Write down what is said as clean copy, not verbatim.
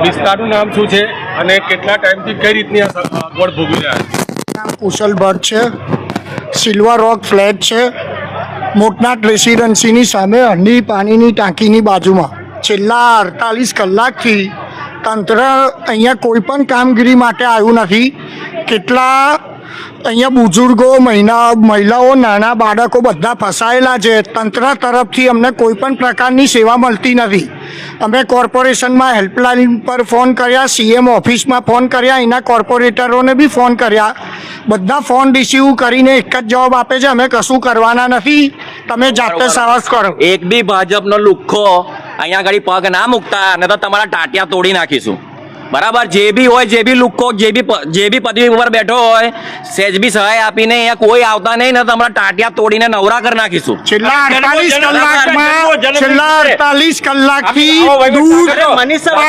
વિસ્તારનું નામ શું છે અને કેટલા ટાઈમથી કઈ રીતની અગવડ ભોગવી રહ્યા છે? નામ કુશલ ભટ્ટ છે. સિલ્વર રોક ફ્લેટ છે, મોટનાથ રેસિડેન્સીની સામે હંડી પાણીની ટાંકીની બાજુમાં. છેલ્લા 48 કલાકથી તંત્ર અહીંયા કોઈ પણ કામગીરી માટે આવ્યું નથી. કેટલા અહીંયા બુઝુર્ગો, મહિલાઓ, નાના બાળકો બધા ફસાયેલા છે. તંત્ર તરફથી અમને કોઈ પણ પ્રકારની સેવા મળતી નથી. અમે કોર્પોરેશનમાં હેલ્પલાઇન પર ફોન કર્યા, સીએમ ઓફિસમાં ફોન કર્યા, અહીંના કોર્પોરેટરોને બી ફોન કર્યા. બધા ફોન રિસીવ કરીને એક જ જવાબ આપે છે, અમે કશું કરવાના નથી, તમે જાતે સાહસ કરો. એક બી ભાજપનો લુખ્ખો અહીંયા આગળ પગ ના મૂકતા અને તો તમારા ટાટિયા તોડી નાખીશું. બરાબર, જે બી હોય, જે બી લુખ્ખો, જે બી પદવી ઉપર બેઠો હોય, સેજ બી સહાય આપીને અહીંયા કોઈ આવતા નહીં ને તમારા ટાટિયા તોડીને નવરા કરી નાખીશું. છેલ્લા 48 કલાકથી દૂધ